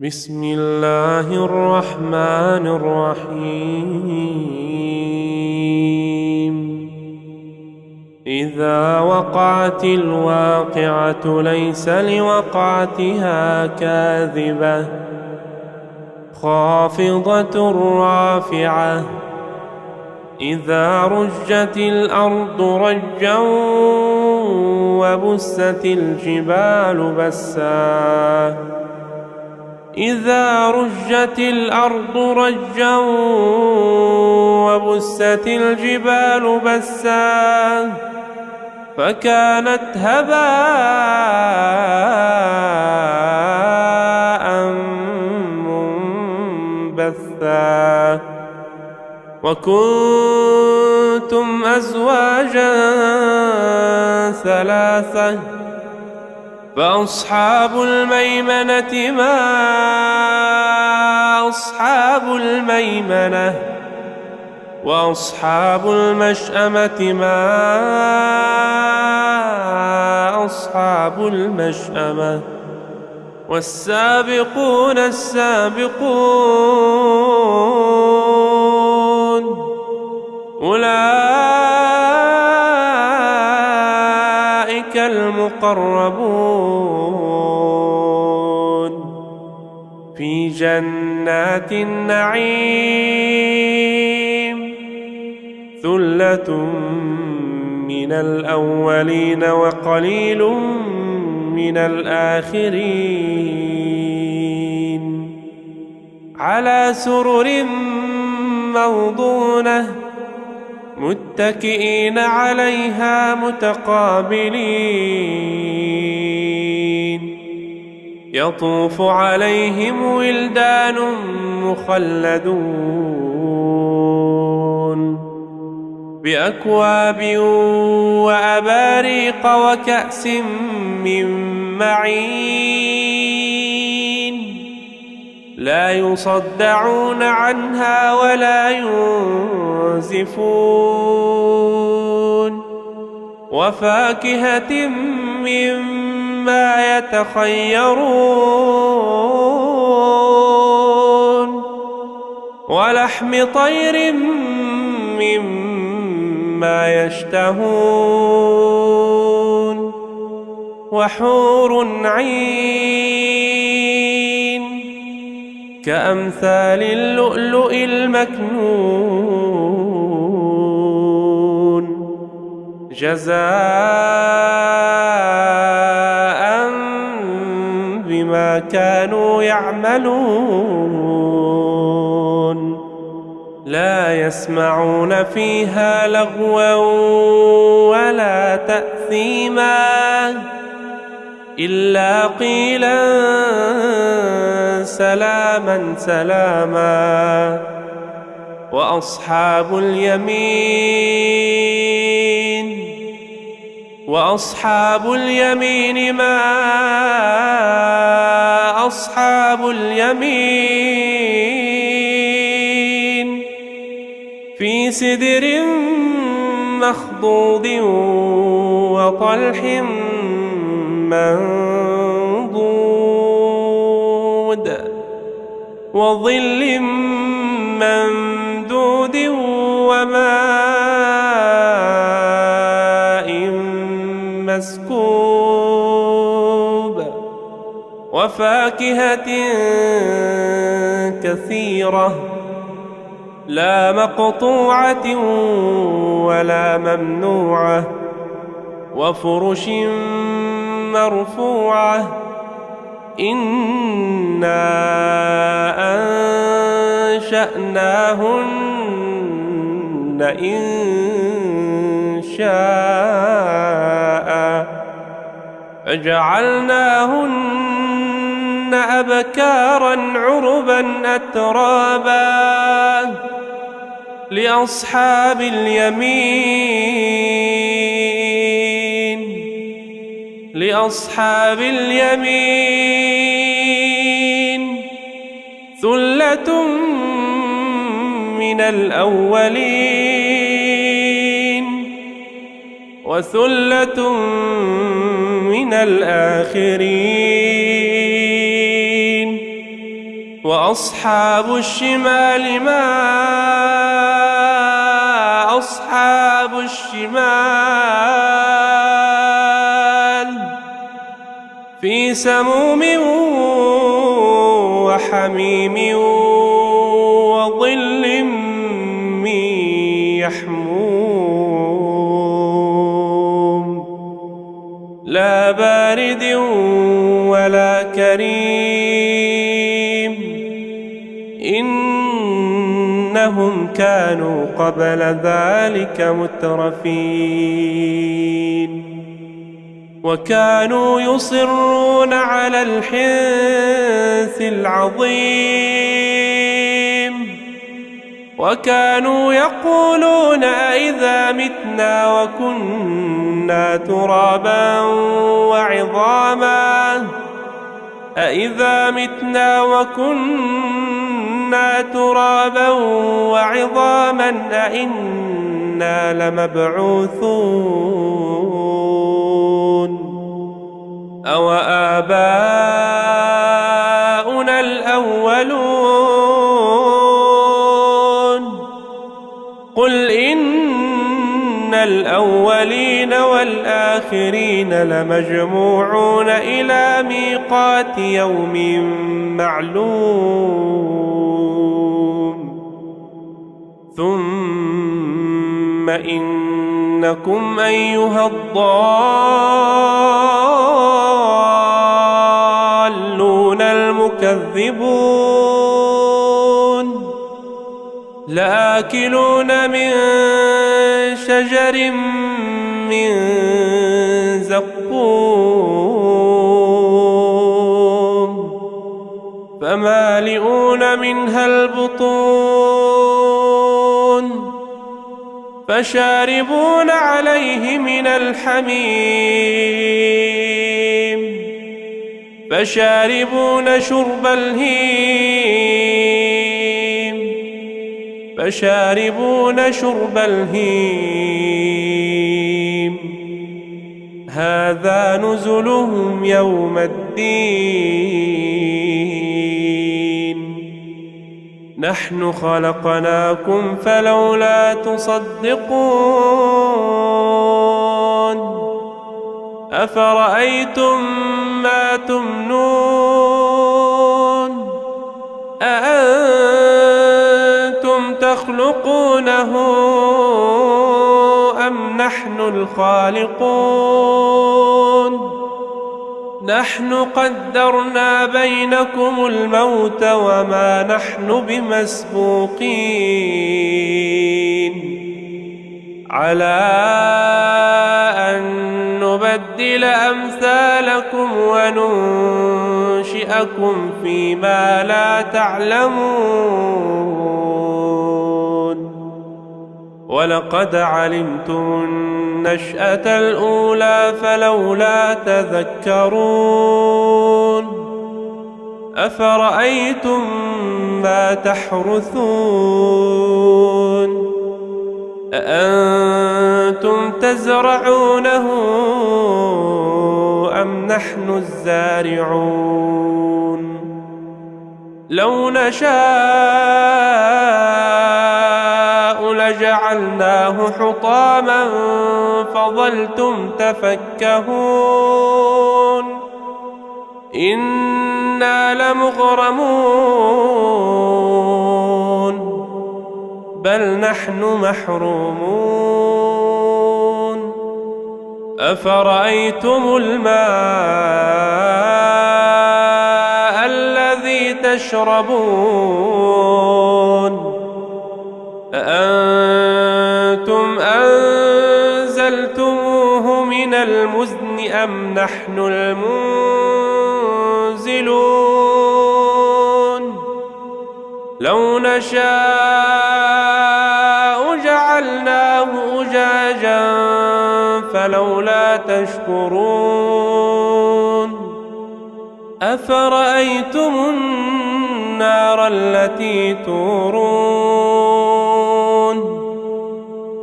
بسم الله الرحمن الرحيم. إذا وقعت الواقعة ليس لوقعتها كاذبة خافضة رافعة. إذا رجت الأرض رجا وبست الجبال بسا. إذا رجت الأرض رجا وبست الجبال بسا فكانت هباء منبثا. وكنتم أزواجا ثلاثة فأصحاب الميمنة ما أصحاب الميمنة وأصحاب المشأمة ما أصحاب المشأمة. والسابقون السابقون أولئك المقربون في جنات النعيم. ثلة من الأولين وقليل من الآخرين على سرر موضونة متكئين عليها متقابلين. يطوف عليهم ولدان مخلدون بأكواب وأباريق وكأس من معين لا يصدعون عنها ولا ينزفون. وفاكهة مما يتخيرون ولحم طير مما يشتهون. وحور عين كأمثال اللؤلؤ المكنون جزاء بما كانوا يعملون. لا يسمعون فيها لغوا ولا تأثيما إلا قيلا سلاما سلاما. وأصحاب اليمين ما أصحاب اليمين في سدر مخضود وطلح منضود وظل ممدود وماء مسكوب. وفاكهة كثيرة لا مقطوعة ولا ممنوعة. وفرش مرفوعة إنا أنشأناهن إن شاء فجعلناهن أبكارا عربا أترابا لأصحاب اليمين ثلة من الأولين وثلة من الآخرين وأصحاب الشمال ما أصحاب الشمال في سموم وحميم وظل من يحموم لا بارد ولا كريم إنهم كانوا قبل ذلك مترفين وكانوا يصرون على الحنث العظيم وكانوا يقولون أئذا متنا وكنا ترابا وعظاما أئذا متنا وكنا ترابا وعظاما أئنا لمبعوثون أو آباؤنا الأولون قل إن الأولين والآخرين لمجموعون إلى ميقات يوم معلوم ثم إنكم أيها الضالون المكذبون لآكلون من شجر من زقوم فمالئون منها البطون فشاربون عليه من الحميم فشاربون شرب الهيم هذا نزلهم يوم الدين نحن خلقناكم فلولا تصدقون أفرأيتم ما تمنون أأنتم تخلقونه أم نحن الخالقون نحن قدرنا بينكم الموت وما نحن بمسبوقين على أن نبدل أمثالكم وننشئكم فيما لا تعلمون ولقد علمتم النشأة الأولى فلولا تذكرون أفرأيتم ما تحرثون أأنتم تزرعونه أم نحن الزارعون لو نشاء لجعلناه حطاما فظلتم تفكهون إنا لمغرمون بل نحن محرومون أفرأيتم الماء الذي تشربون أأنتم أنزلتموه من المزن أم نحن المنزلون لو نشاء جعلناه أجاجا فلولا تشكرون أفرأيتم النار التي تورون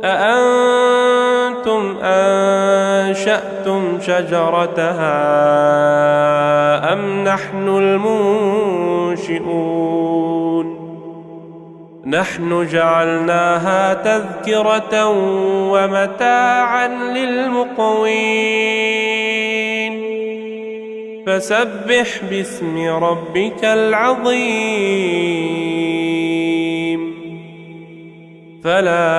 أأنتم أنشأتم شجرتها أم نحن المنشئون نحن جعلناها تذكرة ومتاعا للمقوين فسبح باسم ربك العظيم فلا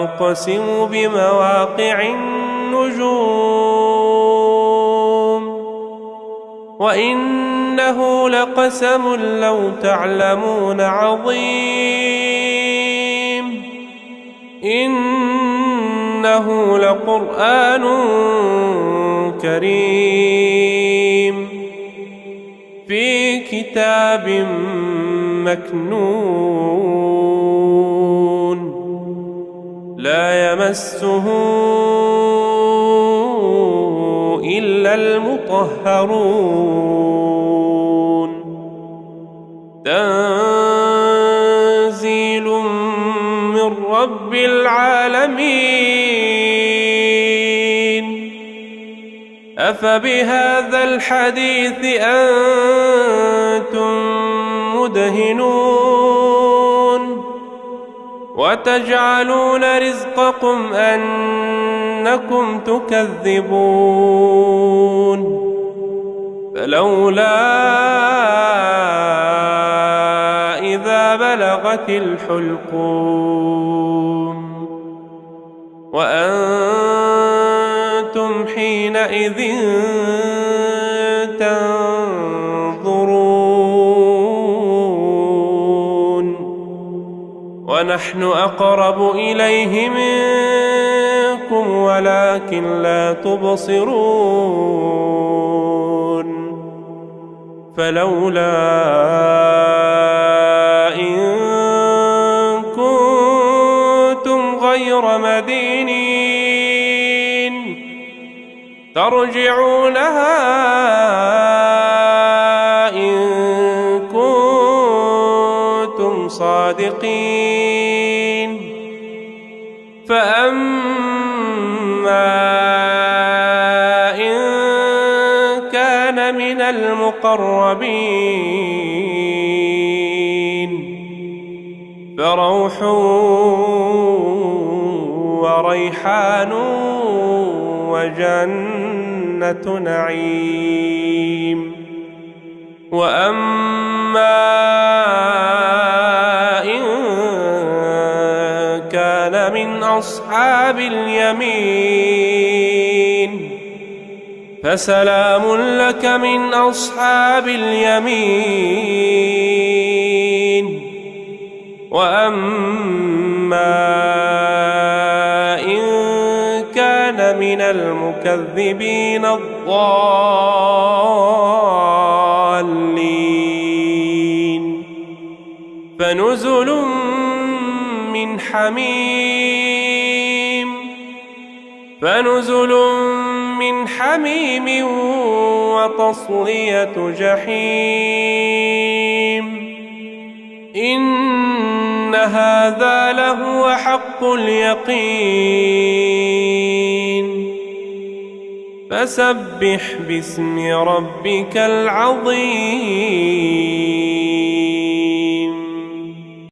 أقسم بمواقع النجوم وإنه لقسم لو تعلمون عظيم إنه لقرآن كريم في كتاب مكنون لا يمسه إلا المطهرون تنزيل من رب العالمين أفبهذا الحديث أنتم مدهنون وتجعلون رزقكم أنكم تكذبون فلولا إذا بلغت الحلقوم وأنتم حينئذ تنظرون ونحن أقرب إليه منكم ولكن لا تبصرون فلولا إن كنتم غير مدينين ترجعونها إن كنتم صادقين فأما إن كان من المقربين فروح وريحان وجنة نعيم وأما إن كان من أصحاب اليمين فسلام لك من أصحاب اليمين وأما إن كان من المكذبين الضالين فنزل من حميم وتصلية جحيم إن هذا لهو حق اليقين فسبح باسم ربك العظيم